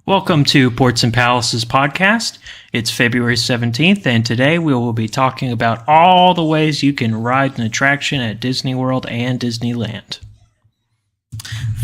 Welcome to Ports and Palaces podcast. It's February 17th, and today we will be talking about all the ways you can ride an attraction at Disney World and Disneyland.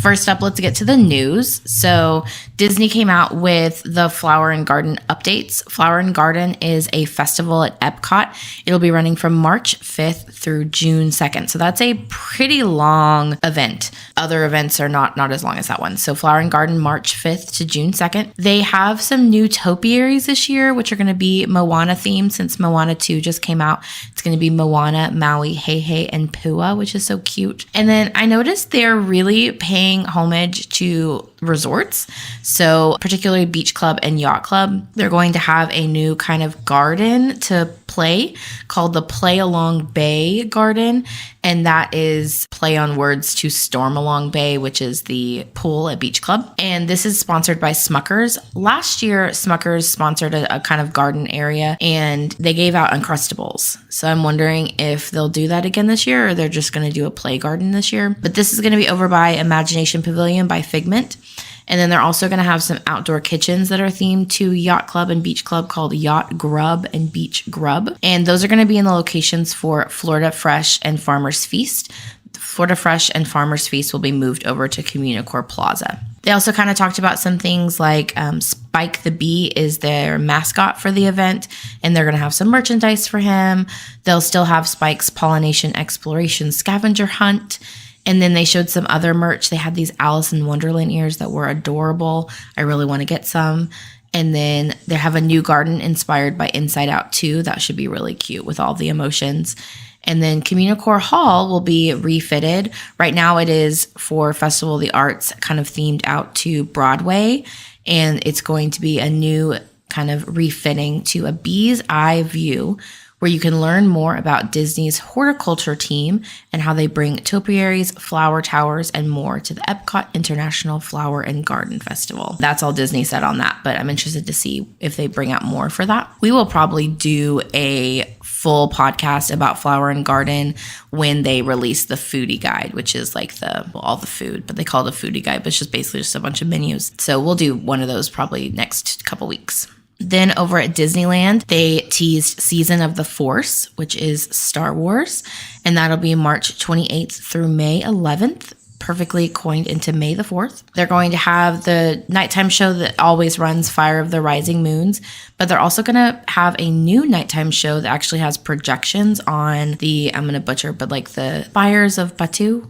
First up, let's get to the news. So Disney came out with the Flower and Garden updates. Flower and Garden is a festival at Epcot. It'll be running from March 5th through June 2nd. So that's a pretty long event. Other events are not as long as that one. So Flower and Garden, March 5th to June 2nd. They have some new topiaries this year, which are going to be Moana themed since Moana 2 just came out. It's going to be Moana, Maui, Heihei, and Pua, which is so cute. And then I noticed they're really paying homage to resorts. So particularly Beach Club and Yacht Club, they're going to have a new kind of garden to play called the Play Along Bay Garden. And that is play on words to Storm Along Bay, which is the pool at Beach Club. And this is sponsored by Smuckers. Last year, Smuckers sponsored a kind of garden area and they gave out Uncrustables. So I'm wondering if they'll do that again this year or they're just going to do a play garden this year. But this is going to be over by Imagination Pavilion by Figment. And then they're also going to have some outdoor kitchens that are themed to Yacht Club and Beach Club called Yacht Grub and Beach Grub. And those are going to be in the locations for Florida Fresh and Farmer's Feast. Florida Fresh and Farmer's Feast will be moved over to Communicore Plaza. They also kind of talked about some things like Spike the Bee is their mascot for the event, and they're going to have some merchandise for him. They'll still have Spike's Pollination Exploration Scavenger Hunt. And then they showed some other merch. They had these Alice in Wonderland ears that were adorable. I really want to get some. And then they have a new garden inspired by Inside Out 2. That should be really cute with all the emotions. And then Communicore Hall will be refitted. Right now it is for Festival of the Arts, kind of themed out to Broadway. And it's going to be a new kind of refitting to a bee's eye view, where you can learn more about Disney's horticulture team and how they bring topiaries, flower towers, and more to the Epcot International Flower and Garden Festival. That's all Disney said on that, but I'm interested to see if they bring out more for that. We will probably do a full podcast about Flower and Garden when they release the foodie guide, which is like all the food, but they call it a foodie guide, but it's just basically just a bunch of menus. So we'll do one of those probably next couple weeks. Then over at Disneyland, they teased Season of the Force, which is Star Wars, and that'll be March 28th through May 11th, perfectly coined into May the 4th. They're going to have the nighttime show that always runs, Fire of the Rising Moons, but they're also going to have a new nighttime show that actually has projections on the, I'm going to butcher, but like the spires of Batuu.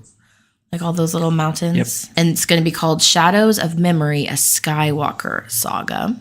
Like all those little mountains. Yep. And it's going to be called Shadows of Memory, a Skywalker Saga.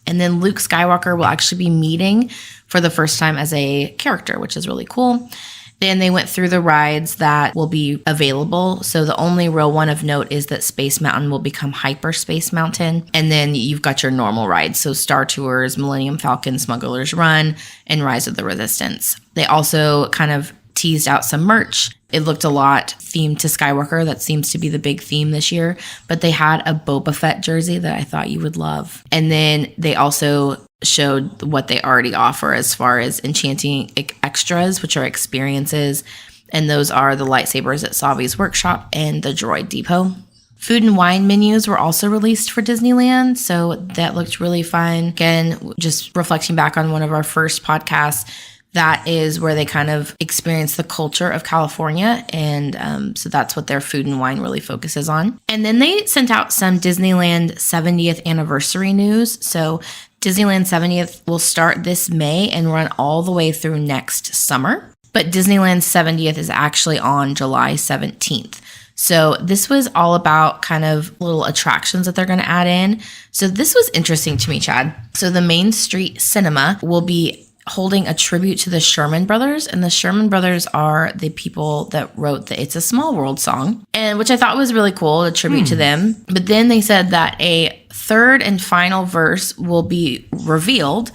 And then Luke Skywalker will actually be meeting for the first time as a character, which is really cool. Then they went through the rides that will be available. So the only real one of note is that Space Mountain will become Hyperspace Mountain. And then you've got your normal rides. So Star Tours, Millennium Falcon, Smuggler's Run, and Rise of the Resistance. They also kind of teased out some merch. It looked a lot themed to Skywalker. That seems to be the big theme this year. But they had a Boba Fett jersey that I thought you would love. And then they also showed what they already offer as far as enchanting extras, which are experiences. And those are the lightsabers at Savi's Workshop and the Droid Depot. Food and wine menus were also released for Disneyland, so that looked really fun. Again, just reflecting back on one of our first podcasts, that is where they kind of experience the culture of California. And so that's what their food and wine really focuses on. And then they sent out some Disneyland 70th anniversary news. So Disneyland 70th will start this May and run all the way through next summer. But Disneyland 70th is actually on July 17th. So this was all about kind of little attractions that they're going to add in. So this was interesting to me, Chad. So the Main Street Cinema will be holding a tribute to the Sherman Brothers, and the Sherman Brothers are the people that wrote the It's a Small World song, and which I thought was really cool, a tribute to them. But then they said that a third and final verse will be revealed,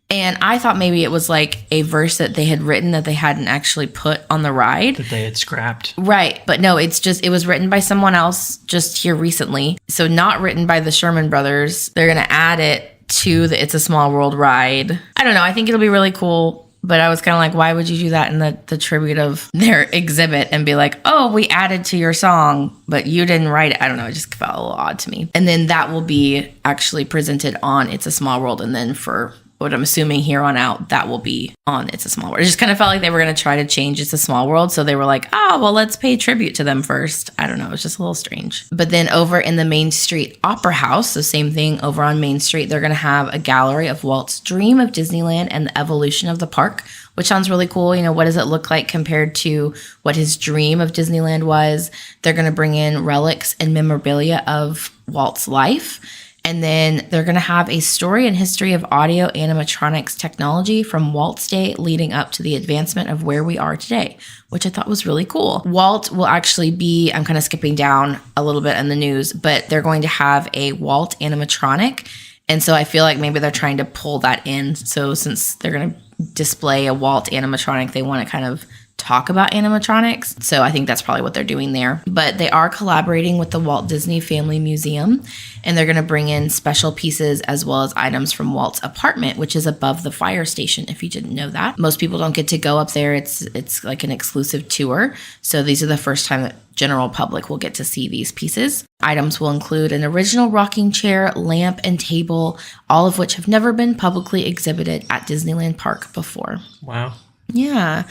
and I thought maybe it was like a verse that they had written that they hadn't actually put on the ride. That they had scrapped. Right, but no, it was written by someone else just here recently, so not written by the Sherman Brothers. They're going to add it to the It's a Small World ride. I don't know. I think it'll be really cool. But I was kind of like, why would you do that in the tribute of their exhibit and be like, oh, we added to your song, but you didn't write it? I don't know. It just felt a little odd to me. And then that will be actually presented on It's a Small World. And then for what I'm assuming here on out, that will be on It's a Small World. It just kind of felt like they were going to try to change It's a Small World. So they were like, oh, well, let's pay tribute to them first. I don't know. It's just a little strange. But then over in the Main Street Opera House, the same thing over on Main Street, they're going to have a gallery of Walt's dream of Disneyland and the evolution of the park, which sounds really cool. You know, what does it look like compared to what his dream of Disneyland was? They're going to bring in relics and memorabilia of Walt's life. And then they're going to have a story and history of audio animatronics technology from Walt's day leading up to the advancement of where we are today, which I thought was really cool. Walt will actually be, I'm kind of skipping down a little bit in the news, but they're going to have a Walt animatronic. And so I feel like maybe they're trying to pull that in. So since they're going to display a Walt animatronic, they want to kind of talk about animatronics. So I think that's probably what they're doing there. But they are collaborating with the Walt Disney Family Museum, and they're going to bring in special pieces as well as items from Walt's apartment, which is above the fire station, if you didn't know that. Most people don't get to go up there. It's like an exclusive tour. So these are the first time that general public will get to see these pieces. Items will include an original rocking chair, lamp, and table, all of which have never been publicly exhibited at Disneyland Park before. Wow. Yeah.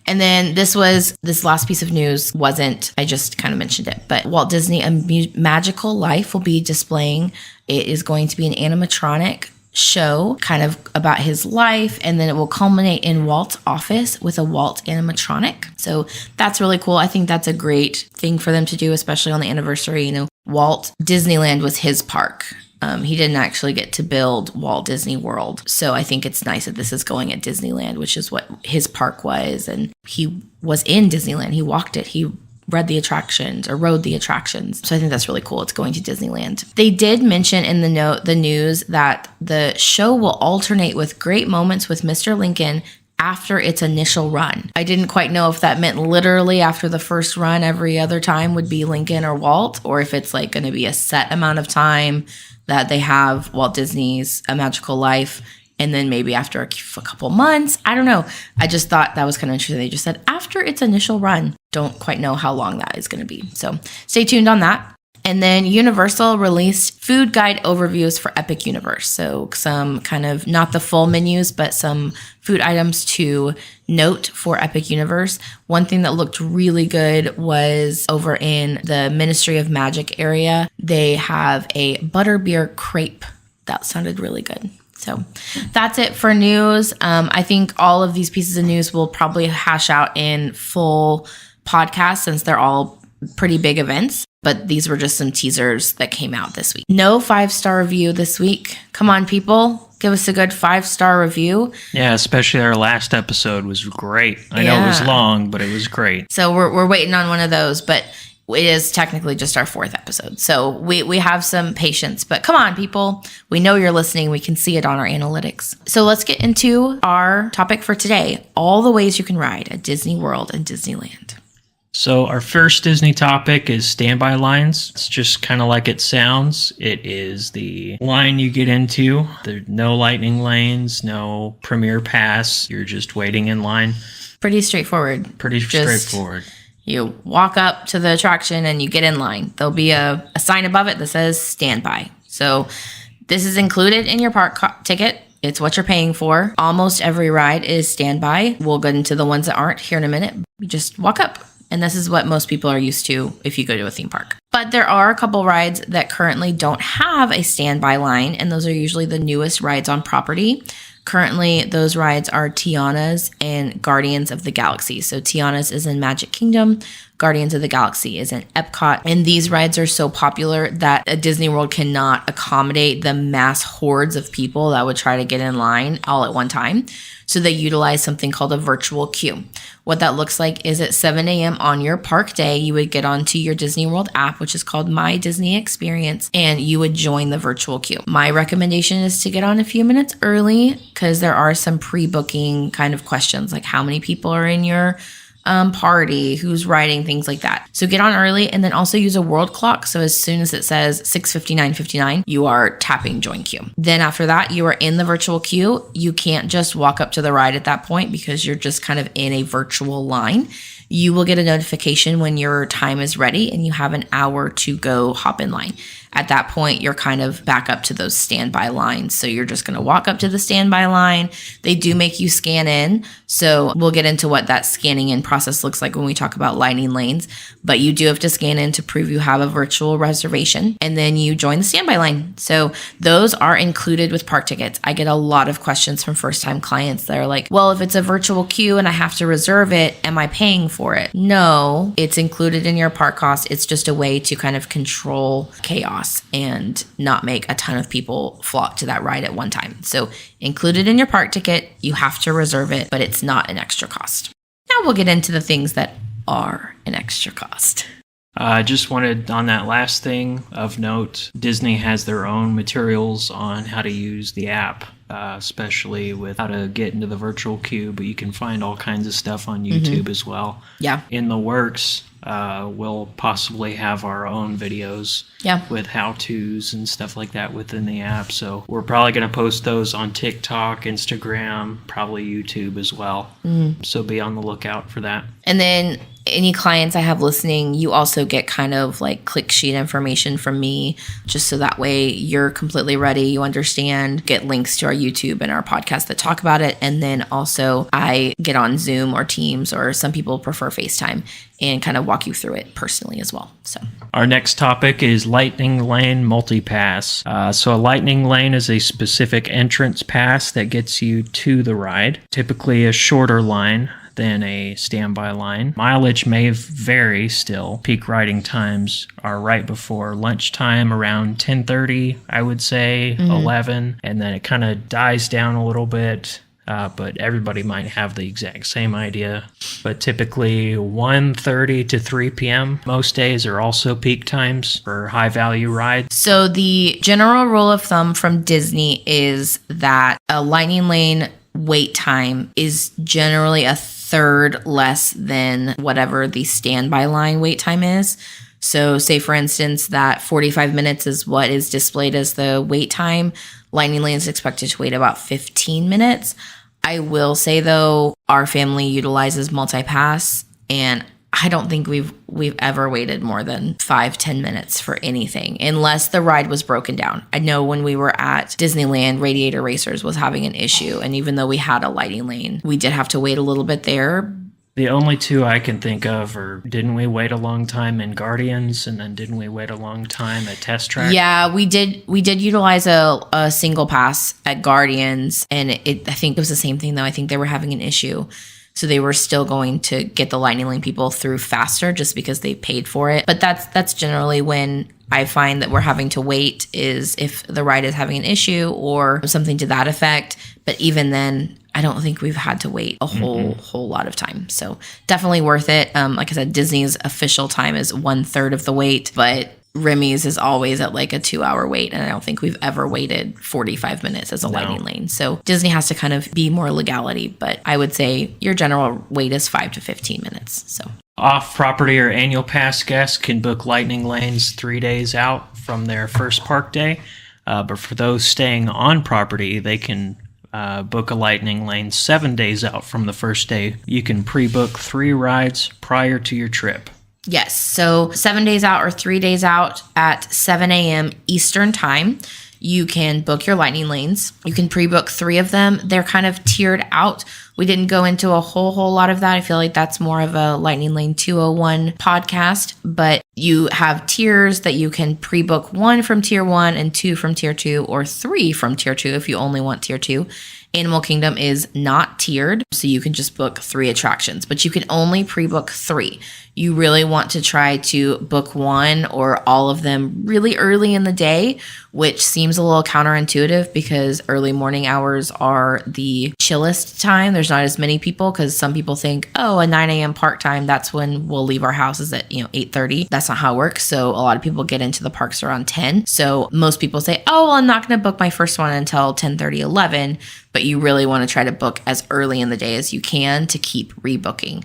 And then this last piece of news I just kind of mentioned it, but Walt Disney A Magical Life will be displaying. It is going to be an animatronic show kind of about his life, and then it will culminate in Walt's office with a Walt animatronic. So that's really cool. I think that's a great thing for them to do, especially on the anniversary. You know, Walt Disneyland was his park. He didn't actually get to build Walt Disney World. So I think it's nice that this is going at Disneyland, which is what his park was. And he was in Disneyland. He walked it. He rode the attractions. So I think that's really cool. It's going to Disneyland. They did mention in the news that the show will alternate with great moments with Mr. Lincoln after its initial run. I didn't quite know if that meant literally after the first run, every other time would be Lincoln or Walt, or if it's like going to be a set amount of time that they have Walt Disney's A Magical Life, and then maybe after a couple months. I don't know. I just thought that was kind of interesting. They just said after its initial run. Don't quite know how long that is going to be. So stay tuned on that. And then Universal released food guide overviews for Epic Universe. So some kind of, not the full menus, but some food items to note for Epic Universe. One thing that looked really good was over in the Ministry of Magic area. They have a butterbeer crepe. That sounded really good. So that's it for news. I think all of these pieces of news will probably hash out in full podcasts since they're all pretty big events. But these were just some teasers that came out this week. No 5-star review this week. Come on, people. Give us a good 5-star review. Yeah, especially our last episode was great. I know it was long, but it was great. So we're waiting on one of those, but it is technically just our 4th episode. So we have some patience. But come on, people. We know you're listening. We can see it on our analytics. So let's get into our topic for today. All the ways you can ride at Disney World and Disneyland. So our first Disney topic is standby lines. It's just kind of like it sounds. It is the line you get into. There's no lightning lanes, no premier pass. You're just waiting in line. Pretty straightforward. Straightforward. You walk up to the attraction and you get in line. There'll be a sign above it that says standby. So this is included in your park ticket. It's what you're paying for. Almost every ride is standby. We'll get into the ones that aren't here in a minute. You just walk up. And this is what most people are used to if you go to a theme park. But there are a couple rides that currently don't have a standby line, and those are usually the newest rides on property. Currently, those rides are Tiana's and Guardians of the Galaxy. So Tiana's is in Magic Kingdom, Guardians of the Galaxy is in Epcot. And these rides are so popular that a Disney World cannot accommodate the mass hordes of people that would try to get in line all at one time. So they utilize something called a virtual queue. What that looks like is at 7 a.m. on your park day, you would get onto your Disney World app, which is called My Disney Experience, and you would join the virtual queue. My recommendation is to get on a few minutes early because there are some pre-booking kind of questions, like how many people are in your party, who's riding, things like that. So get on early, and then also use a world clock. So as soon as it says 6:59:59, you are tapping join queue. Then after that, you are in the virtual queue. You can't just walk up to the ride at that point because you're just kind of in a virtual line. You will get a notification when your time is ready and you have an hour to go hop in line. At that point, you're kind of back up to those standby lines. So you're just going to walk up to the standby line. They do make you scan in. So we'll get into what that scanning in process looks like when we talk about lightning lanes. But you do have to scan in to prove you have a virtual reservation. And then you join the standby line. So those are included with park tickets. I get a lot of questions from first-time clients that are like, well, if it's a virtual queue and I have to reserve it, am I paying for it? No, it's included in your park cost. It's just a way to kind of control chaos and not make a ton of people flock to that ride at one time. So included in your park ticket, you have to reserve it, but it's not an extra cost. Now we'll get into the things that are an extra cost. I just wanted, on that last thing of note, Disney has their own materials on how to use the app, especially with how to get into the virtual queue, but you can find all kinds of stuff on YouTube as well. Yeah. In the works, we'll possibly have our own videos with how-tos and stuff like that within the app. So we're probably going to post those on TikTok, Instagram, probably YouTube as well. So be on the lookout for that. And then any clients I have listening, you also get kind of like click sheet information from me, just so that way you're completely ready, you understand, get links to our YouTube and our podcast that talk about it. And then also I get on Zoom or Teams, or some people prefer FaceTime, and kind of walk you through it personally as well. So our next topic is Lightning Lane Multipass. So a Lightning Lane is a specific entrance pass that gets you to the ride, typically a shorter line than a standby line. Mileage may vary still. Peak riding times are right before lunchtime, around 10:30, I would say, 11, and then it kind of dies down a little bit. But everybody might have the exact same idea. But typically 1:30 to 3 p.m. most days are also peak times for high-value rides. So the general rule of thumb from Disney is that a Lightning Lane wait time is generally a third less than whatever the standby line wait time is. So say, for instance, that 45 minutes is what is displayed as the wait time. Lightning Lane is expected to wait about 15 minutes. I will say, though, our family utilizes multi-pass, and I don't think we've ever waited more than 5-10 minutes for anything, unless the ride was broken down. I know when we were at Disneyland, Radiator Racers was having an issue, and even though we had a Lightning Lane, we did have to wait a little bit there. The only two I can think of are, didn't we wait a long time in Guardians, and then didn't we wait a long time at Test Track? Yeah, we did utilize a single pass at Guardians, and I think it was the same thing, though. I think they were having an issue. So they were still going to get the Lightning Lane people through faster just because they paid for it. But that's generally when I find that we're having to wait, is if the ride is having an issue or something to that effect. But even then, I don't think we've had to wait a whole lot of time. So definitely worth it. Like I said, Disney's official time is 1/3 of the wait, but Remy's is always at like a 2-hour wait, and I don't think we've ever waited 45 minutes as a Lightning Lane. So Disney has to kind of be more legality, but I would say your general wait is 5 to 15 minutes. So off-property or annual pass guests can book Lightning Lanes 3 days out from their first park day, but for those staying on property, they can book a Lightning Lane 7 days out from the first day. You can pre-book 3 rides prior to your trip. Yes, so 7 days out or 3 days out at 7 a.m. Eastern time, you can book your Lightning Lanes. You can pre-book 3 of them. They're kind of tiered out. We didn't go into a whole lot of that. I feel like that's more of a Lightning Lane 201 podcast, but you have tiers that you can pre-book 1 from tier 1 and 2 from tier 2, or 3 from tier 2 if you only want tier 2. Animal Kingdom is not tiered, so you can just book 3 attractions, but you can only pre-book 3. You really want to try to book 1 or all of them really early in the day, which seems a little counterintuitive because early morning hours are the chillest time. There's not as many people because some people think, oh, a 9 a.m. park time, that's when we'll leave our houses at 8:30. That's not how it works. So a lot of people get into the parks around 10. So most people say, oh, well, I'm not going to book my first one until 10:30, 11. But you really want to try to book as early in the day as you can to keep rebooking.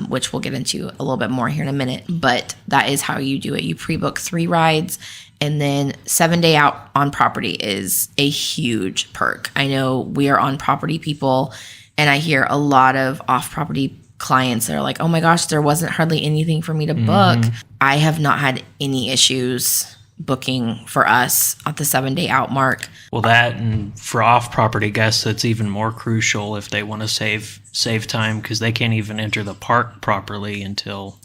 which we'll get into a little bit more here in a minute. But that is how you do it. You pre-book 3 rides, and then 7 day out on property is a huge perk. I know we are on property people, and I hear a lot of off-property clients that are like, oh my gosh, there wasn't hardly anything for me to book. I have not had any issues booking for us at the 7 day out mark. Well, that, and for off-property guests, that's even more crucial if they want to save time, because they can't even enter the park properly until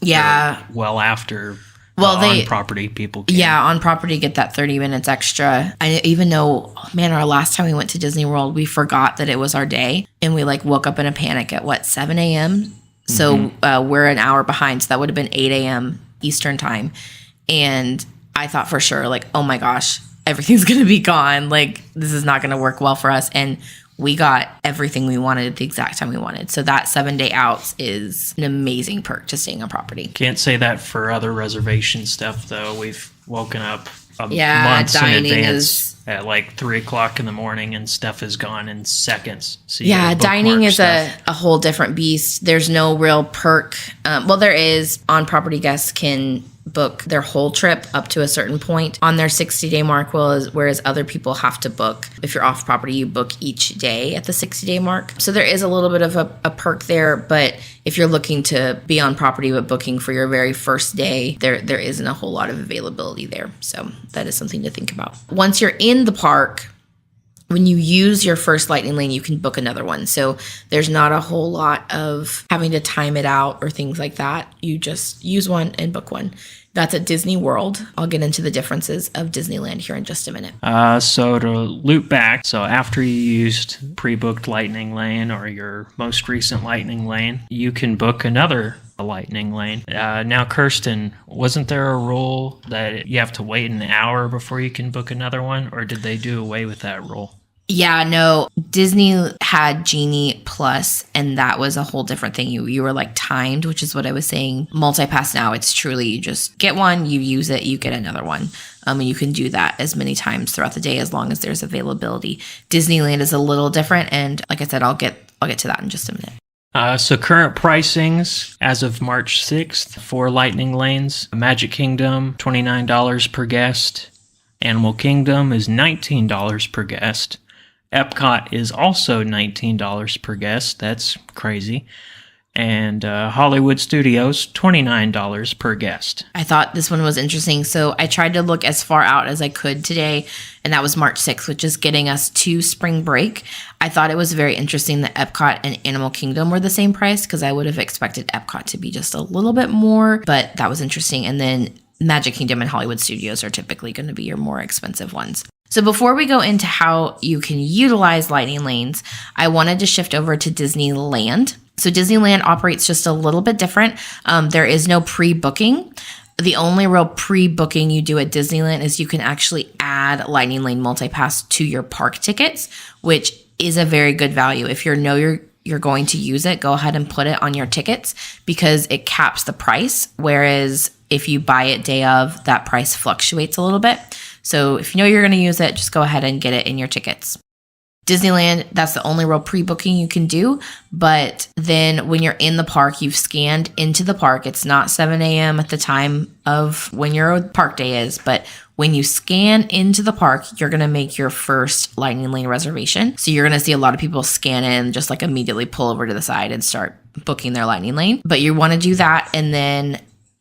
well after. Well, on-property people can. Yeah, on-property get that 30 minutes extra. I even know, our last time we went to Disney World, we forgot that it was our day. And we woke up in a panic at 7 a.m.? So we're an hour behind. So that would have been 8 a.m. Eastern time. And I thought for sure, oh my gosh, everything's going to be gone. This is not going to work well for us. And we got everything we wanted at the exact time we wanted. So that 7 day out is an amazing perk to staying on property. Can't say that for other reservation stuff, though. We've woken up months in advance at 3 o'clock in the morning, and stuff is gone in seconds. So dining is a whole different beast. There's no real perk. There is. On-property guests can book their whole trip up to a certain point on their 60-day mark, whereas other people have to book. If you're off property, you book each day at the 60-day mark. So there is a little bit of a perk there, but if you're looking to be on property but booking for your very first day, there isn't a whole lot of availability there. So that is something to think about. Once you're in the park, when you use your first lightning lane, you can book another one. So there's not a whole lot of having to time it out or things like that. You just use one and book one. That's at Disney World. I'll get into the differences of Disneyland here in just a minute. So to loop back, so after you used pre-booked lightning lane or your most recent lightning lane, you can book another lightning lane. Now, Kirsten, wasn't there a rule that you have to wait an hour before you can book another one, or did they do away with that rule? Yeah, no, Disney had Genie Plus, and that was a whole different thing. You were timed, which is what I was saying. Multipass now, it's truly you just get one, you use it, you get another one. And you can do that as many times throughout the day as long as there's availability. Disneyland is a little different, and like I said, I'll get to that in just a minute. So current pricings as of March 6th for lightning lanes: Magic Kingdom, $29 per guest. Animal Kingdom is $19 per guest. Epcot is also $19 per guest. That's crazy. And Hollywood Studios, $29 per guest. I thought this one was interesting. So I tried to look as far out as I could today, and that was March 6th, which is getting us to spring break. I thought it was very interesting that Epcot and Animal Kingdom were the same price, because I would have expected Epcot to be just a little bit more, but that was interesting. And then Magic Kingdom and Hollywood Studios are typically going to be your more expensive ones. So before we go into how you can utilize lightning lanes, I wanted to shift over to Disneyland. So Disneyland operates just a little bit different. There is no pre-booking. The only real pre-booking you do at Disneyland is you can actually add lightning lane multipass to your park tickets, which is a very good value. If you're going to use it, go ahead and put it on your tickets, because it caps the price. Whereas if you buy it day of, that price fluctuates a little bit. So if you know you're going to use it, just go ahead and get it in your tickets. Disneyland, that's the only real pre-booking you can do. But then when you're in the park, you've scanned into the park. It's not 7 a.m. at the time of when your park day is, but when you scan into the park, you're going to make your first lightning lane reservation. So you're going to see a lot of people scan in, just immediately pull over to the side and start booking their lightning lane. But you want to do that, and then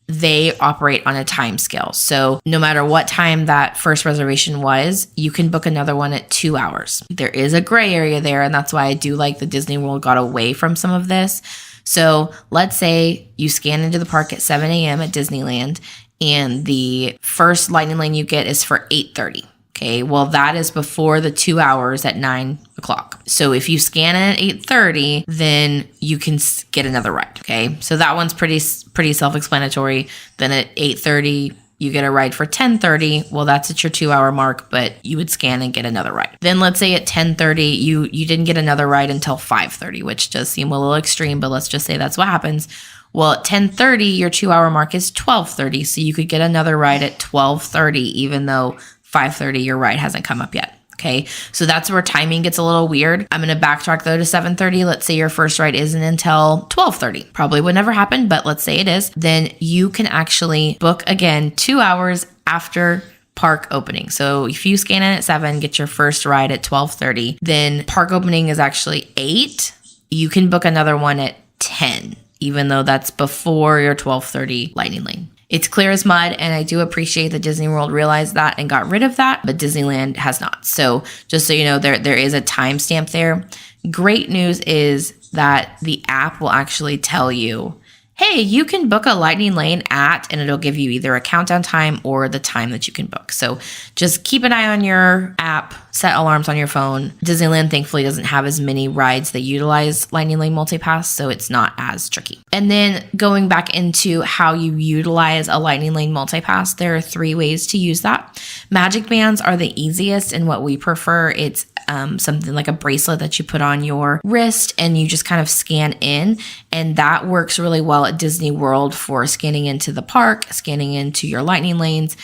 they operate on a time scale. So no matter what time that first reservation was, you can book another one at 2 hours. There is a gray area there, and that's why I do like the Disney World got away from some of this. So let's say you scan into the park at 7 a.m. at Disneyland, and the first lightning lane you get is for 8:30. Okay, well, that is before the 2 hours at 9 o'clock. So if you scan in at 8:30, then you can get another ride. Okay, so that one's pretty self-explanatory. Then at 8:30, you get a ride for 10:30. Well, that's at your 2 hour mark, but you would scan and get another ride. Then let's say at 10:30, you didn't get another ride until 5:30, which does seem a little extreme, but let's just say that's what happens. Well, at 10:30, your 2 hour mark is 12:30. So you could get another ride at 12:30, even though 5:30, your ride hasn't come up yet. Okay, so that's where timing gets a little weird. I'm going to backtrack though to 7:30. Let's say your first ride isn't until 12:30. Probably would never happen, but let's say it is. Then you can actually book again 2 hours after park opening. So if you scan in at 7, get your first ride at 12:30, then park opening is actually 8. You can book another one at 10, even though that's before your 12:30 lightning lane. It's clear as mud, and I do appreciate that Disney World realized that and got rid of that, but Disneyland has not. So just so you know, there is a timestamp there. Great news is that the app will actually tell you, hey, you can book a lightning lane at, and it'll give you either a countdown time or the time that you can book. So just keep an eye on your app, set alarms on your phone. Disneyland thankfully doesn't have as many rides that utilize lightning lane multipass, so it's not as tricky. And then going back into how you utilize a lightning lane multipass, there are 3 ways to use that. Magic bands are the easiest and what we prefer. It's something like a bracelet that you put on your wrist and you just kind of scan in. And that works really well at Disney World for scanning into the park, scanning into your lightning lanes,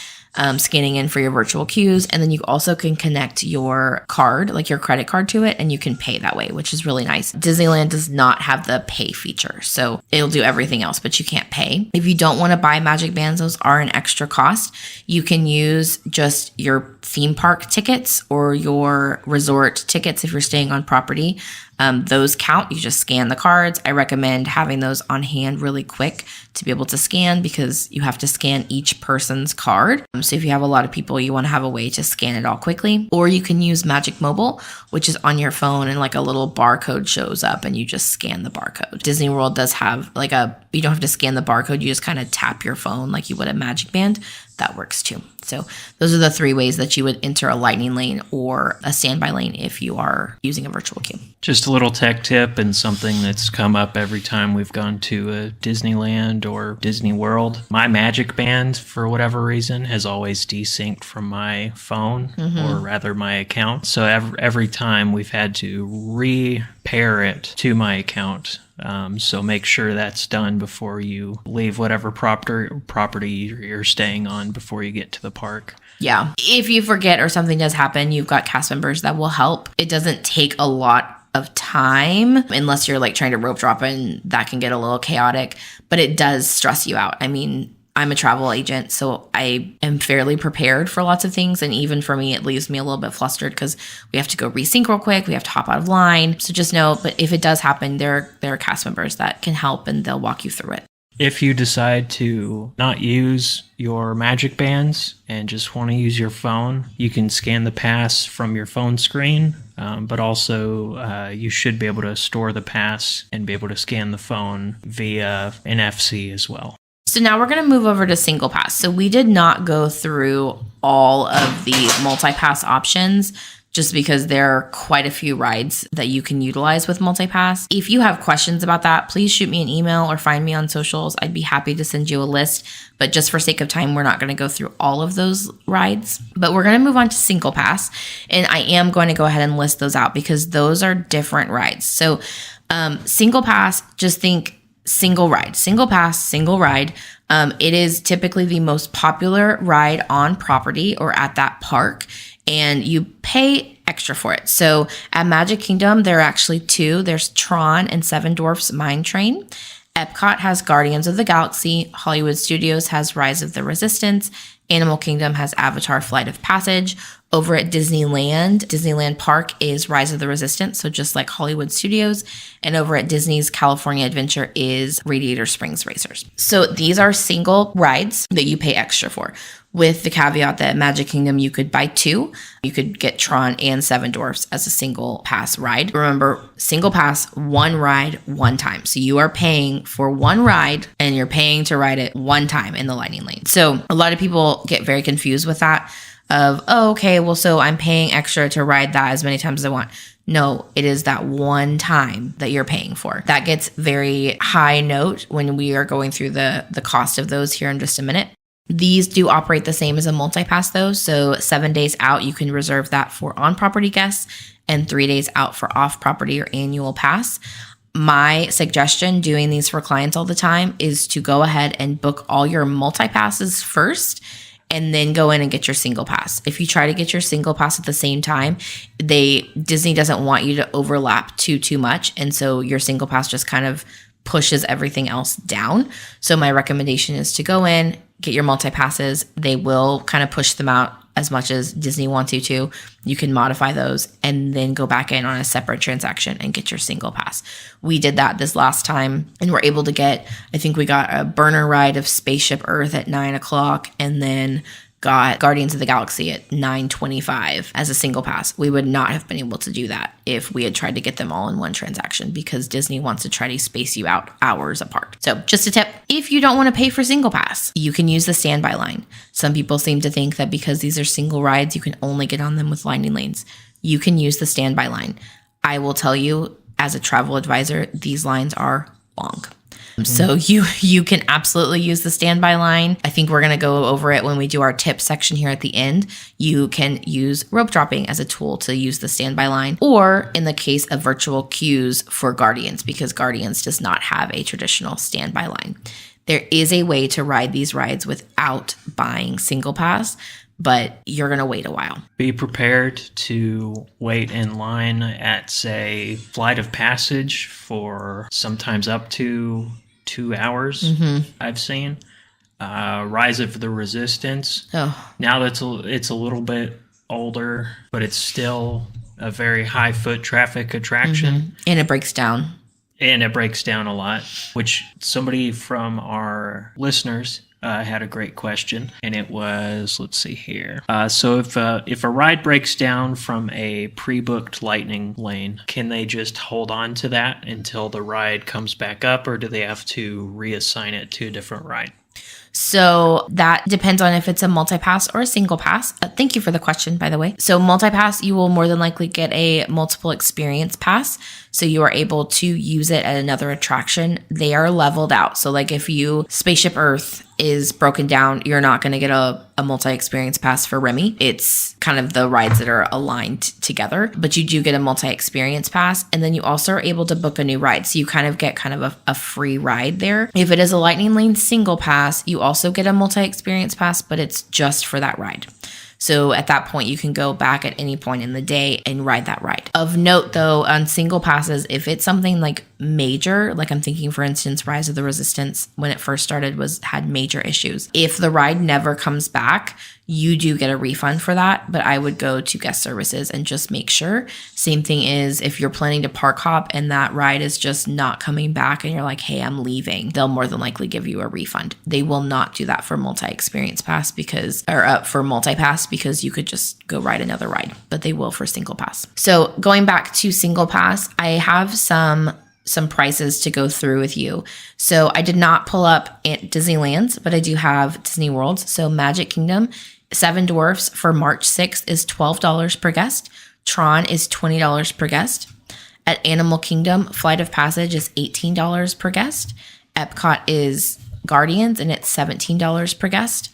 scanning in for your virtual queues. And then you also can connect your card, like your credit card to it, and you can pay that way, which is really nice. Disneyland does not have the pay feature, so it'll do everything else, but you can't pay. If you don't want to buy magic bands, those are an extra cost. You can use just your theme park tickets or your resort tickets if you're staying on property. Those count. You just scan the cards. I recommend having those on hand really quick to be able to scan because you have to scan each person's card. So if you have a lot of people, you want to have a way to scan it all quickly. Or you can use Magic Mobile, which is on your phone and like a little barcode shows up and you just scan the barcode. Disney World does have you don't have to scan the barcode. You just kind of tap your phone like you would a Magic Band. That works too. So those are the 3 ways that you would enter a lightning lane or a standby lane if you are using a virtual queue. Just a little tech tip and something that's come up every time we've gone to a Disneyland or Disney World. My Magic Band, for whatever reason, has always desynced from my phone, or rather my account. So every time we've had to re-pair it to my account. So make sure that's done before you leave whatever property you're staying on before you get to the park. Yeah. If you forget or something does happen, you've got cast members that will help. It doesn't take a lot of time unless you're like trying to rope drop, and that can get a little chaotic, but it does stress you out. I mean, I'm a travel agent, so I am fairly prepared for lots of things. And even for me, it leaves me a little bit flustered because we have to go resync real quick. We have to hop out of line. So just know, but if it does happen, there are cast members that can help and they'll walk you through it. If you decide to not use your Magic Bands and just want to use your phone, you can scan the pass from your phone screen, but also you should be able to store the pass and be able to scan the phone via NFC as well. So now we're going to move over to single pass. So we did not go through all of the multi-pass options just because there are quite a few rides that you can utilize with multi-pass. If you have questions about that, please shoot me an email or find me on socials. I'd be happy to send you a list. But just for sake of time, we're not going to go through all of those rides. But we're going to move on to single pass. And I am going to go ahead and list those out because those are different rides. So single pass, just think single ride, single pass, single ride. It is typically the most popular ride on property or at that park, and you pay extra for it. So at Magic Kingdom, there are actually 2. There's Tron and Seven Dwarfs Mine Train. Epcot has Guardians of the Galaxy. Hollywood Studios has Rise of the Resistance. Animal Kingdom has Avatar Flight of Passage. Over at Disneyland Park is Rise of the Resistance, so just like Hollywood Studios. And over at Disney's California Adventure is Radiator Springs Racers. So these are single rides that you pay extra for, with the caveat that at Magic Kingdom you could buy 2. You could get Tron and Seven Dwarfs as a single pass ride. Remember, single pass, 1 ride, 1 time. So you are paying for 1 ride and you're paying to ride it 1 time in the lightning lane. So a lot of people get very confused with that of, oh, okay, well, so I'm paying extra to ride that as many times as I want. No, it is that 1 time that you're paying for. That gets very high note when we are going through the cost of those here in just a minute. These do operate the same as a multi-pass though. So 7 days out, you can reserve that for on-property guests and 3 days out for off-property or annual pass. My suggestion doing these for clients all the time is to go ahead and book all your multi-passes first and then go in and get your single pass. If you try to get your single pass at the same time, Disney doesn't want you to overlap too much. And so your single pass just kind of pushes everything else down. So my recommendation is to go in, get your multi-passes. They will kind of push them out as much as Disney wants you to. You can modify those and then go back in on a separate transaction and get your single pass. We did that this last time and we're able to get, I think we got a burner ride of Spaceship Earth at 9:00 and then got Guardians of the Galaxy at 9:25 as a single pass. We would not have been able to do that if we had tried to get them all in one transaction because Disney wants to try to space you out hours apart. So just a tip, if you don't want to pay for single pass, you can use the standby line. Some people seem to think that because these are single rides, you can only get on them with lightning lanes. You can use the standby line. I will tell you, as a travel advisor, these lines are long. So you can absolutely use the standby line. I think we're going to go over it when we do our tip section here at the end. You can use rope dropping as a tool to use the standby line, or in the case of virtual queues for Guardians, because Guardians does not have a traditional standby line. There is a way to ride these rides without buying single pass, but you're going to wait a while. Be prepared to wait in line at, say, Flight of Passage for sometimes up to 2 hours, I've seen. Rise of the Resistance. Oh. Now it's a little bit older, but it's still a very high foot traffic attraction. And it breaks down. And it breaks down a lot, which somebody from our listeners had a great question, and it was, let's see here. So if a ride breaks down from a pre-booked lightning lane, can they just hold on to that until the ride comes back up, or do they have to reassign it to a different ride? So that depends on if it's a multi-pass or a single pass. Thank you for the question, by the way. So multi-pass, you will more than likely get a multiple experience pass. So you are able to use it at another attraction. They are leveled out. So like if Spaceship Earth is broken down, you're not going to get a multi-experience pass for Remy. It's kind of the rides that are aligned together, but you do get a multi-experience pass. And then you also are able to book a new ride. So you kind of get a free ride there. If it is a Lightning Lane single pass, you also get a multi-experience pass, but it's just for that ride. So at that point, you can go back at any point in the day and ride that ride. Of note, though, on single passes, if it's something like major, like I'm thinking, for instance, Rise of the Resistance, when it first started, had major issues. If the ride never comes back, you do get a refund for that, but I would go to guest services and just make sure. Same thing is if you're planning to park hop and that ride is just not coming back and you're like, hey, I'm leaving, they'll more than likely give you a refund. They will not do that for multi-experience pass for multi-pass because you could just go ride another ride, but they will for single pass. So going back to single pass, I have some prices to go through with you. So I did not pull up at Disneyland, but I do have Disney World. So Magic Kingdom, Seven Dwarfs for March 6th is $12 per guest. Tron is $20 per guest. At Animal Kingdom, Flight of Passage is $18 per guest. Epcot is Guardians and it's $17 per guest.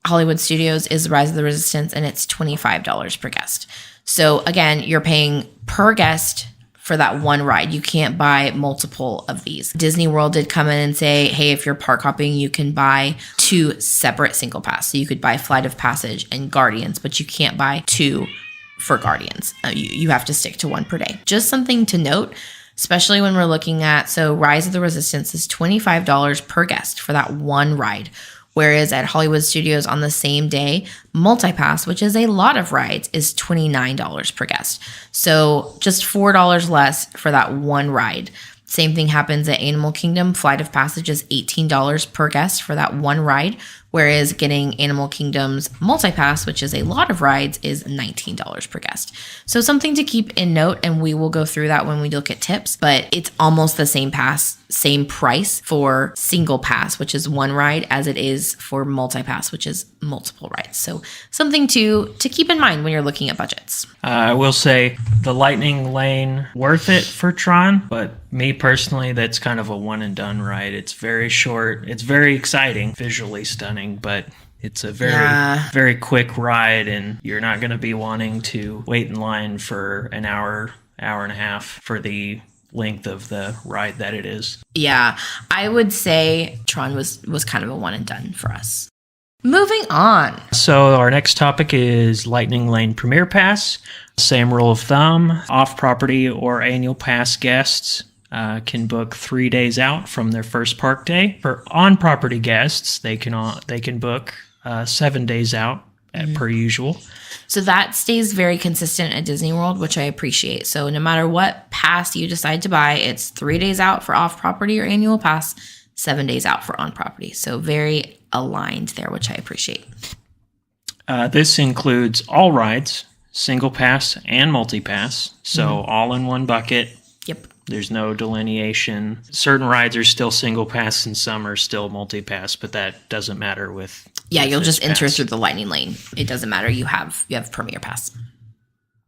Hollywood Studios is Rise of the Resistance and it's $25 per guest. So again, you're paying per guest for that one ride. You can't buy multiple of these. Disney World did come in and say, hey, if you're park hopping, you can buy 2 separate single pass. So you could buy Flight of Passage and Guardians, but you can't buy 2 for Guardians. You have to stick to 1 per day. Just something to note, especially when we're looking at, so Rise of the Resistance is $25 per guest for that one ride. Whereas at Hollywood Studios on the same day, multi-pass, which is a lot of rides, is $29 per guest. So just $4 less for that one ride. Same thing happens at Animal Kingdom. Flight of Passage is $18 per guest for that one ride, whereas getting Animal Kingdom's multi-pass, which is a lot of rides, is $19 per guest. So something to keep in note, and we will go through that when we look at tips, but it's almost the same price for single pass, which is one ride, as it is for multi-pass, which is multiple rides. So something to keep in mind when you're looking at budgets. I will say the Lightning Lane, worth it for Tron, but me personally, that's kind of a one and done ride. It's very short. It's very exciting, visually stunning, but it's a very quick ride, and you're not going to be wanting to wait in line for an hour and a half for the length of the ride that it is. Yeah, I would say Tron was kind of a one and done for us. Moving on. So our next topic is Lightning Lane Premier Pass. Same rule of thumb, off-property or annual pass guests can book 3 days out from their first park day. For on-property guests, they can book 7 days out per usual. So that stays very consistent at Disney World, which I appreciate. So no matter what pass you decide to buy, it's 3 days out for off-property or annual pass, 7 days out for on-property. So very aligned there, which I appreciate. This includes all rides, single pass and multi-pass. So all in one bucket. Yep. There's no delineation. Certain rides are still single pass and some are still multi-pass, but that doesn't matter with... Yeah, you'll just enter pass. through the Lightning Lane. It doesn't matter. You have Premier Pass.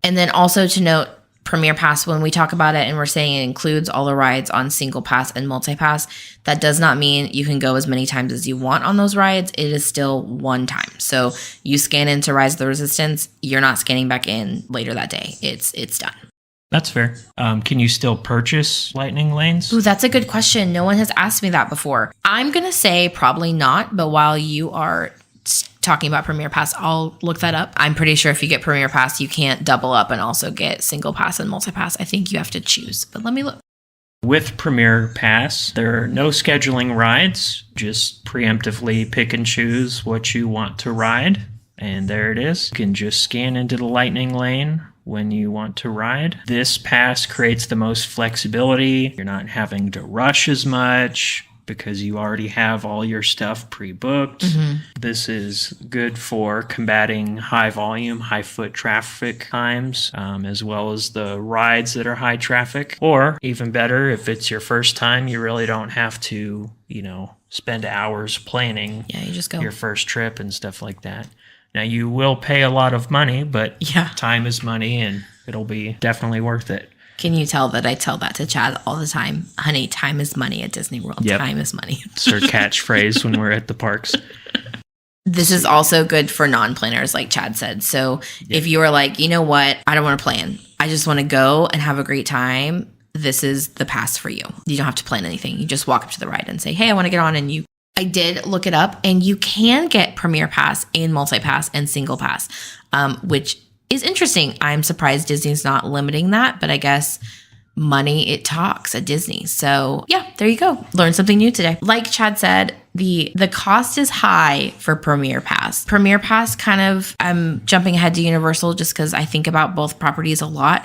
And then also to note, Premier Pass, when we talk about it and we're saying it includes all the rides on single pass and multi-pass, that does not mean you can go as many times as you want on those rides. It is still one time. So you scan into Rise of the Resistance, you're not scanning back in later that day. It's done. That's fair. Can you still purchase Lightning Lanes? Ooh, that's a good question. No one has asked me that before. I'm going to say probably not, but while you are talking about Premier Pass, I'll look that up. I'm pretty sure if you get Premier Pass, you can't double up and also get single pass and multi-pass. I think you have to choose, but let me look. With Premier Pass, there are no scheduling rides. Just preemptively pick and choose what you want to ride. And there it is. You can just scan into the Lightning Lane when you want to ride. This pass creates the most flexibility. You're not having to rush as much because you already have all your stuff pre-booked. This is good for combating high volume, high foot traffic times, as well as the rides that are high traffic. Or even better, if it's your first time, you really don't have to, spend hours planning you just go. Your first trip and stuff like that. Now, you will pay a lot of money, but time is money, and it'll be definitely worth it. Can you tell that I tell that to Chad all the time? Honey, time is money at Disney World. Yep. Time is money. It's our catchphrase when we're at the parks. This is also good for non-planners, like Chad said. So if you are like, you know what? I don't want to plan. I just want to go and have a great time. This is the pass for you. You don't have to plan anything. You just walk up to the ride and say, hey, I want to get on. And I did look it up, and you can get Premier Pass and multi-pass and single pass, which is interesting. I'm surprised Disney's not limiting that, but I guess money, it talks at Disney. So yeah, there you go. Learned something new today. Like Chad said, the cost is high for Premier Pass. Premier Pass I'm jumping ahead to Universal just because I think about both properties a lot.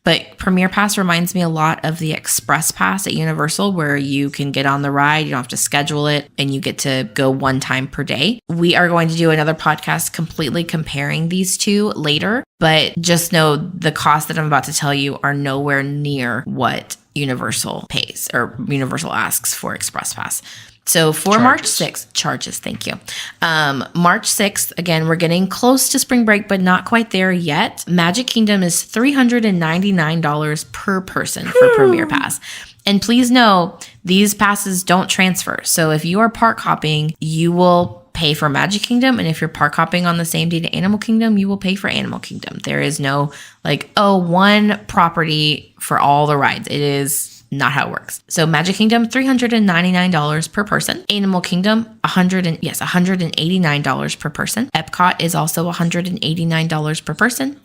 But Premier Pass reminds me a lot of the Express Pass at Universal, where you can get on the ride, you don't have to schedule it, and you get to go one time per day. We are going to do another podcast completely comparing these two later, but just know the costs that I'm about to tell you are nowhere near what Universal pays or Universal asks for Express Pass. So for March 6th, charges, thank you. March 6th, again, we're getting close to spring break, but not quite there yet. Magic Kingdom is $399 per person for Premier Pass. And please know, these passes don't transfer. So if you are park hopping, you will pay for Magic Kingdom. And if you're park hopping on the same day to Animal Kingdom, you will pay for Animal Kingdom. There is no one property for all the rides. It is not how it works. So Magic Kingdom, $399 per person. Animal Kingdom, $189 per person. Epcot is also $189 per person.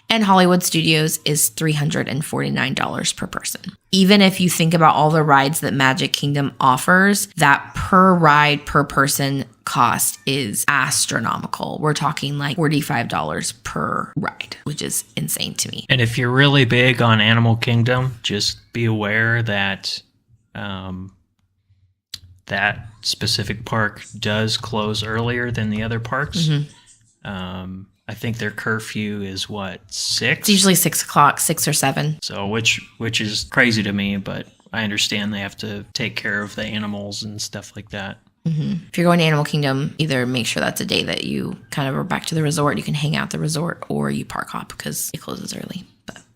And Hollywood Studios is $349 per person. Even if you think about all the rides that Magic Kingdom offers, that per ride per person cost is astronomical. We're talking like $45 per ride, which is insane to me. And if you're really big on Animal Kingdom, just be aware that that specific park does close earlier than the other parks. I think their curfew is 6? It's usually 6 o'clock, 6 or 7. So which is crazy to me, but I understand they have to take care of the animals and stuff like that. If you're going to Animal Kingdom, either make sure that's a day that you kind of are back to the resort, you can hang out at the resort, or you park hop because it closes early.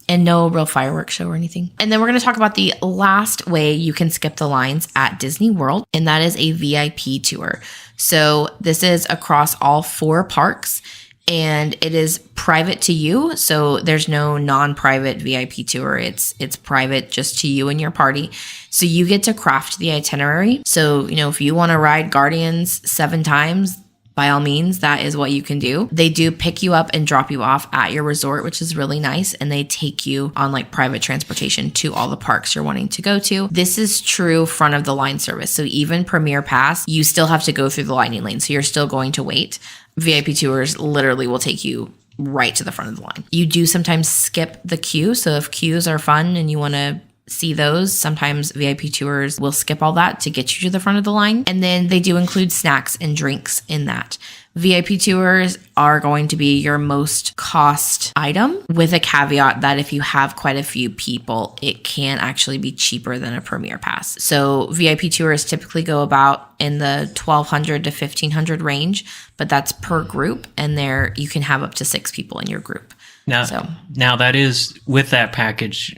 And no real fireworks show or anything. And then we're going to talk about the last way you can skip the lines at Disney World, and that is a VIP tour. So this is across all 4 parks, and it is private to you. So there's no non-private VIP tour. It's private just to you and your party. So you get to craft the itinerary. So, if you want to ride Guardians 7 times, by all means, that is what you can do. They do pick you up and drop you off at your resort, which is really nice. And they take you on like private transportation to all the parks you're wanting to go to. This is true front of the line service. So even Premier Pass, you still have to go through the lightning lane. So you're still going to wait. VIP tours literally will take you right to the front of the line. You do sometimes skip the queue. So if queues are fun and you want to see those, sometimes VIP tours will skip all that to get you to the front of the line. And then they do include snacks and drinks in that. VIP tours are going to be your most cost item, with a caveat that if you have quite a few people, it can actually be cheaper than a Premier Pass. So VIP tours typically go about in the $1,200 to $1,500 range, but that's per group, and there you can have up to 6 people in your group. Now that is with that package.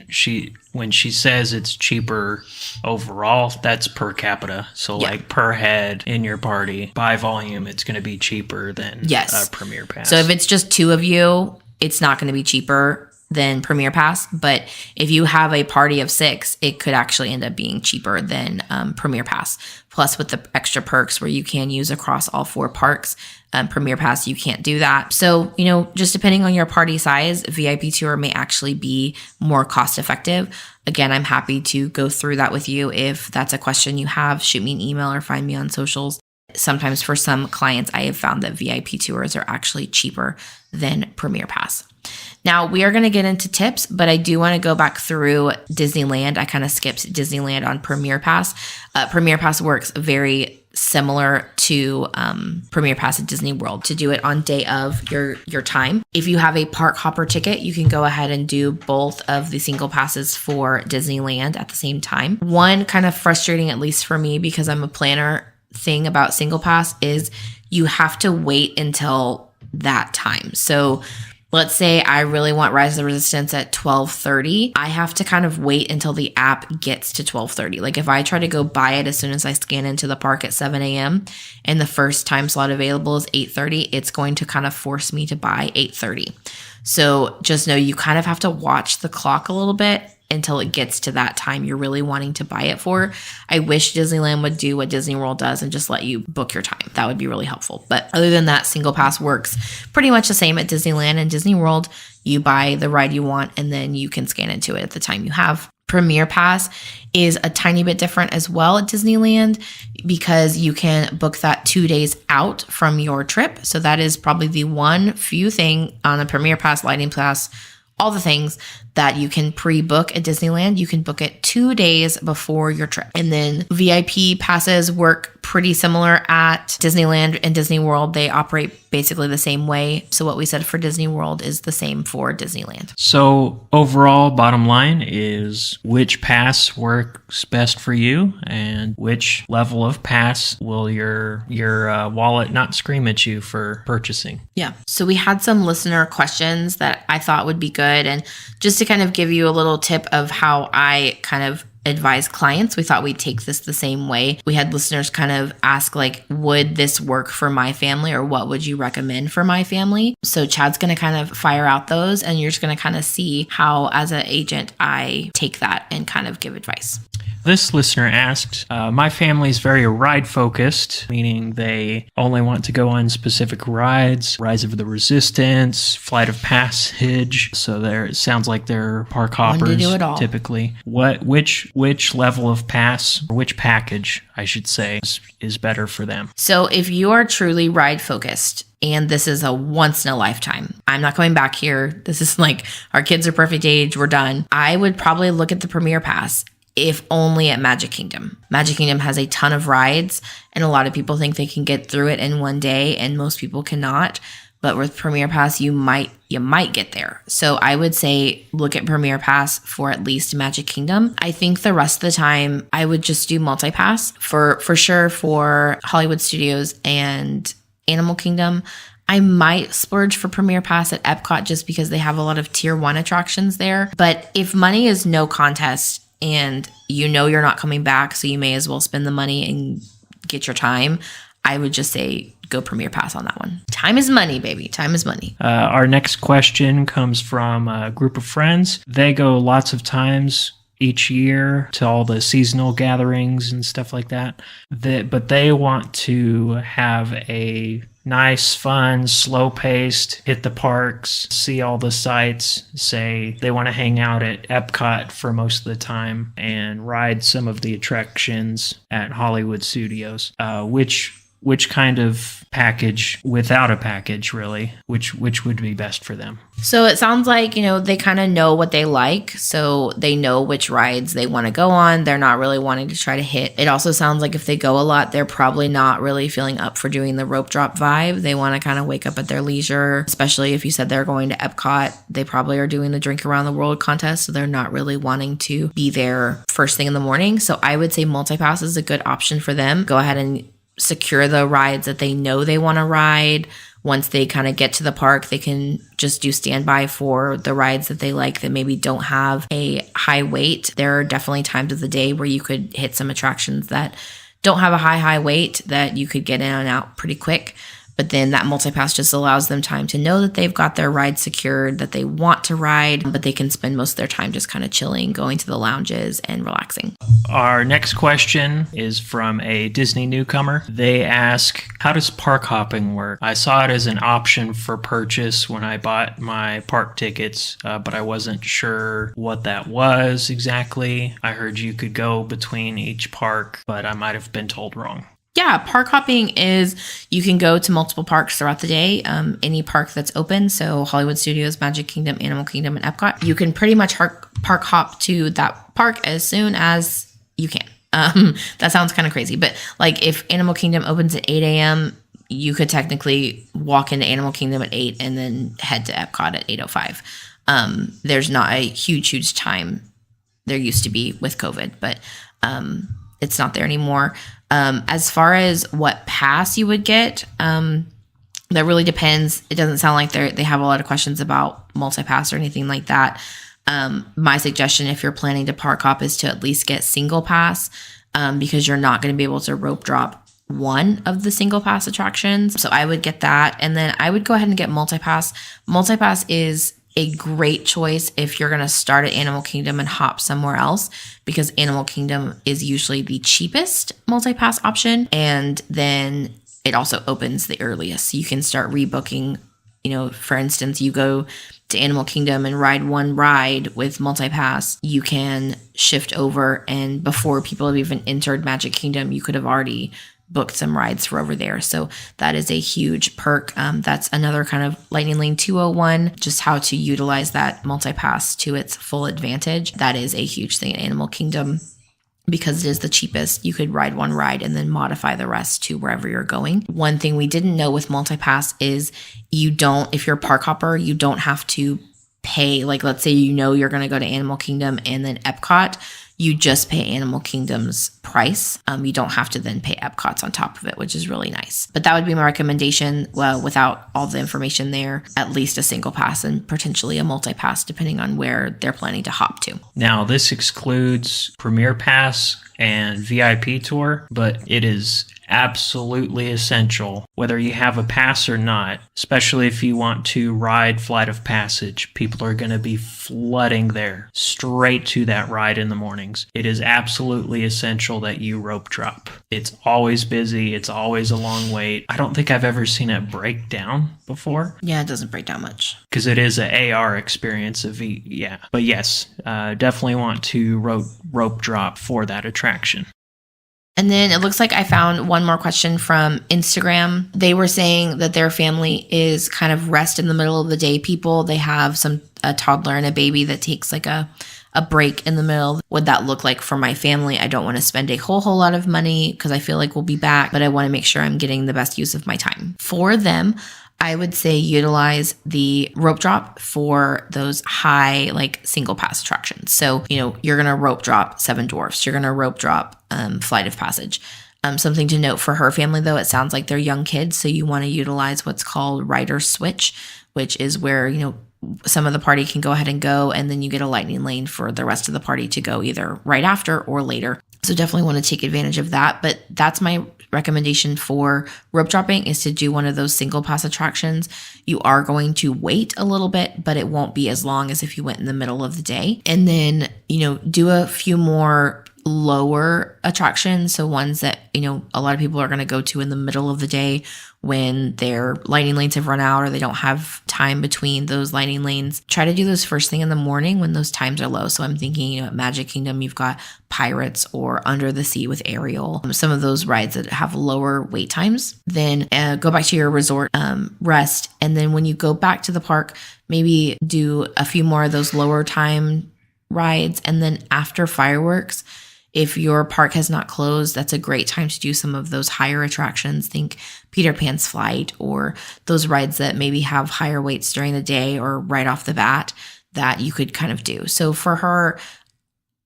When she says it's cheaper overall, that's per capita. So like per head in your party by volume, it's going to be cheaper than a Premier Pass. So if it's just 2 of you, it's not going to be cheaper than Premier Pass. But if you have a party of 6, it could actually end up being cheaper than Premier Pass. Plus with the extra perks where you can use across all 4 parks. Premier Pass, you can't do that. So, just depending on your party size, VIP tour may actually be more cost effective. Again, I'm happy to go through that with you. If that's a question you have, shoot me an email or find me on socials. Sometimes for some clients, I have found that VIP tours are actually cheaper than Premier Pass. Now, we are going to get into tips, but I do want to go back through Disneyland. I kind of skipped Disneyland on Premier Pass. Premier Pass works very similar to Premier Pass at Disney World, to do it on day of your time. If you have a park hopper ticket, you can go ahead and do both of the single passes for Disneyland at the same time. One kind of frustrating, at least for me, because I'm a planner, thing about single pass is you have to wait until that time. So let's say I really want Rise of the Resistance at 12:30. I have to kind of wait until the app gets to 12:30. Like if I try to go buy it as soon as I scan into the park at 7 a.m. and the first time slot available is 8:30, it's going to kind of force me to buy 8:30. So just know you kind of have to watch the clock a little bit until it gets to that time you're really wanting to buy it for. I wish Disneyland would do what Disney World does and just let you book your time. That would be really helpful. But other than that, single pass works pretty much the same at Disneyland and Disney World. You buy the ride you want and then you can scan into it at the time you have. Premier Pass is a tiny bit different as well at Disneyland because you can book that 2 days out from your trip. So that is probably the one few thing on a Premier Pass, Lightning Pass, all the things that you can pre-book at Disneyland. You can book it 2 days before your trip. And then VIP passes work pretty similar at Disneyland and Disney World. They operate basically the same way. So what we said for Disney World is the same for Disneyland. So overall, bottom line is which pass works best for you and which level of pass will your wallet not scream at you for purchasing? Yeah. So we had some listener questions that I thought would be good. And just to kind of give you a little tip of how I kind of advise clients, we thought we'd take this the same way. We had listeners kind of ask like, would this work for my family, or what would you recommend for my family? So Chad's going to kind of fire out those, and you're just going to kind of see how as an agent I take that and kind of give advice. This listener asked, my family is very ride focused, meaning they only want to go on specific rides, Rise of the Resistance, Flight of Passage. So it sounds like they're park hoppers typically. Which level of pass, or which package, I should say, is better for them? So if you are truly ride focused, and this is a once in a lifetime, I'm not coming back here. This is like our kids are perfect age. We're done. I would probably look at the Premier Pass, if only at Magic Kingdom. Magic Kingdom has a ton of rides, and a lot of people think they can get through it in one day, and most people cannot. But with Premier Pass, you might get there. So I would say look at Premier Pass for at least Magic Kingdom. I think the rest of the time I would just do multi-pass for sure for Hollywood Studios and Animal Kingdom. I might splurge for Premier Pass at Epcot just because they have a lot of tier 1 attractions there. But if money is no contest and you're not coming back, so you may as well spend the money and get your time, I would just say go Premier Pass on that one. Time is money, baby. Time is money. Our next question comes from a group of friends. They go lots of times each year to all the seasonal gatherings and stuff like that. But they want to have a nice, fun, slow-paced, hit the parks, see all the sights, say they want to hang out at Epcot for most of the time and ride some of the attractions at Hollywood Studios, which kind of package, without a package really, which would be best for them? So it sounds like, they kind of know what they like. So they know which rides they want to go on. They're not really wanting to try to hit. It also sounds like if they go a lot, they're probably not really feeling up for doing the rope drop vibe. They want to kind of wake up at their leisure, especially if you said they're going to Epcot. They probably are doing the Drink Around the World contest. So they're not really wanting to be there first thing in the morning. So I would say multipass is a good option for them. Go ahead and secure the rides that they know they want to ride. Once they kind of get to the park, they can just do standby for the rides that they like that maybe don't have a high wait. There are definitely times of the day where you could hit some attractions that don't have a high wait that you could get in and out pretty quick. But then that multipass just allows them time to know that they've got their ride secured, that they want to ride, but they can spend most of their time just kind of chilling, going to the lounges and relaxing. Our next question is from a Disney newcomer. They ask, how does park hopping work? I saw it as an option for purchase when I bought my park tickets, but I wasn't sure what that was exactly. I heard you could go between each park, but I might have been told wrong. Yeah, park hopping is you can go to multiple parks throughout the day, any park that's open. So Hollywood Studios, Magic Kingdom, Animal Kingdom, and Epcot. You can pretty much park hop to that park as soon as you can. That sounds kind of crazy, but like if Animal Kingdom opens at 8 a.m., you could technically walk into Animal Kingdom at 8 and then head to Epcot at 8:05. There's not a huge time. There used to be with COVID, but it's not there anymore. As far as what pass you would get, that really depends. It doesn't sound like they have a lot of questions about multi-pass or anything like that. My suggestion, if you're planning to park hop, is to at least get single pass, because you're not going to be able to rope drop one of the single pass attractions. So I would get that. And then I would go ahead and get multi-pass. Multi-pass is a great choice if you're going to start at Animal Kingdom and hop somewhere else, because Animal Kingdom is usually the cheapest multi-pass option. And then it also opens the earliest. So you can start rebooking, for instance, you go to Animal Kingdom and ride one ride with multi-pass, you can shift over, and before people have even entered Magic Kingdom, you could have already booked some rides for over there. So that is a huge perk. That's another kind of Lightning Lane 201, just how to utilize that multi-pass to its full advantage. That is a huge thing in Animal Kingdom because it is the cheapest. You could ride one ride and then modify the rest to wherever you're going. One thing we didn't know with multi-pass is if you're a park hopper, you don't have to pay. Like, let's say you're going to go to Animal Kingdom and then Epcot, you just pay Animal Kingdom's price. You don't have to then pay Epcot's on top of it, which is really nice. But that would be my recommendation. Well, without all the information there, at least a single pass and potentially a multi-pass, depending on where they're planning to hop to. Now, this excludes Premier Pass and VIP Tour, but it is absolutely essential, whether you have a pass or not, especially if you want to ride Flight of Passage. People are going to be flooding there straight to that ride in the mornings. It is absolutely essential that you rope drop. It's always busy. It's always a long wait. I don't think I've ever seen it break down before. Yeah, it doesn't break down much. Because it is an AR experience yeah. But yes, definitely want to rope drop for that attraction. And then it looks like I found one more question from Instagram. They were saying that their family is kind of rest in the middle of the day people. They have a toddler and a baby that takes like a break in the middle. What that look like for my family? I don't want to spend a whole lot of money because I feel like we'll be back, but I want to make sure I'm getting the best use of my time. For them, I would say utilize the rope drop for those high, like single pass attractions. So, you're going to rope drop Seven Dwarfs. You're going to rope drop Flight of Passage. Something to note for her family, though, it sounds like they're young kids. So you want to utilize what's called Rider Switch, which is where, some of the party can go ahead and go, and then you get a lightning lane for the rest of the party to go either right after or later. So definitely want to take advantage of that. But that's my recommendation for rope dropping, is to do one of those single pass attractions. You are going to wait a little bit, but it won't be as long as if you went in the middle of the day. And then, do a few more lower attractions. So ones that, a lot of people are going to go to in the middle of the day when their lightning lanes have run out or they don't have time between those lightning lanes. Try to do those first thing in the morning when those times are low. So I'm thinking, at Magic Kingdom, you've got Pirates or Under the Sea with Ariel, some of those rides that have lower wait times. Then go back to your resort, rest. And then when you go back to the park, maybe do a few more of those lower time rides. And then after fireworks, if your park has not closed, that's a great time to do some of those higher attractions. Think Peter Pan's Flight or those rides that maybe have higher waits during the day or right off the bat that you could kind of do. So for her,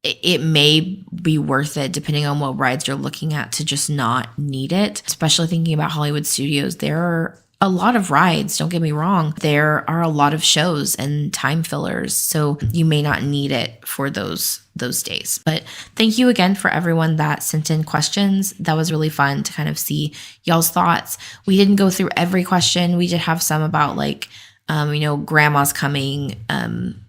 it may be worth it, depending on what rides you're looking at, to just not need it, especially thinking about Hollywood Studios. There are a lot of rides, don't get me wrong. There are a lot of shows and time fillers, so you may not need it for those days. But thank you again for everyone that sent in questions. That was really fun to kind of see y'all's thoughts. We didn't go through every question. We did have some about grandma's coming.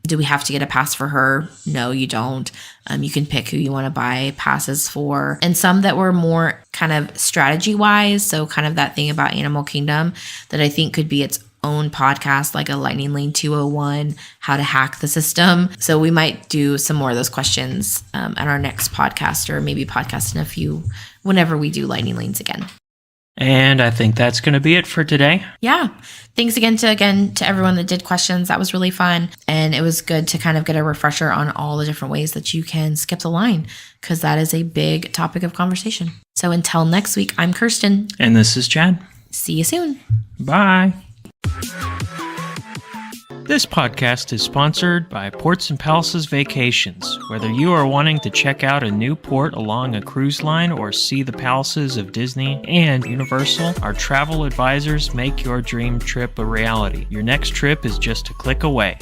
Do we have to get a pass for her? No, you don't. You can pick who you want to buy passes for. And some that were more kind of strategy wise. So kind of that thing about Animal Kingdom that I think could be its own podcast, like a Lightning Lane 201, how to hack the system. So we might do some more of those questions at our next podcast, or maybe podcast in a few, whenever we do Lightning Lanes again. And I think that's going to be it for today. Yeah. Thanks again to everyone that did questions. That was really fun. And it was good to kind of get a refresher on all the different ways that you can skip the line, because that is a big topic of conversation. So until next week, I'm Kirsten. And this is Chad. See you soon. Bye. This podcast is sponsored by Ports and Palaces Vacations. Whether you are wanting to check out a new port along a cruise line or see the palaces of Disney and Universal, our travel advisors make your dream trip a reality. Your next trip is just a click away.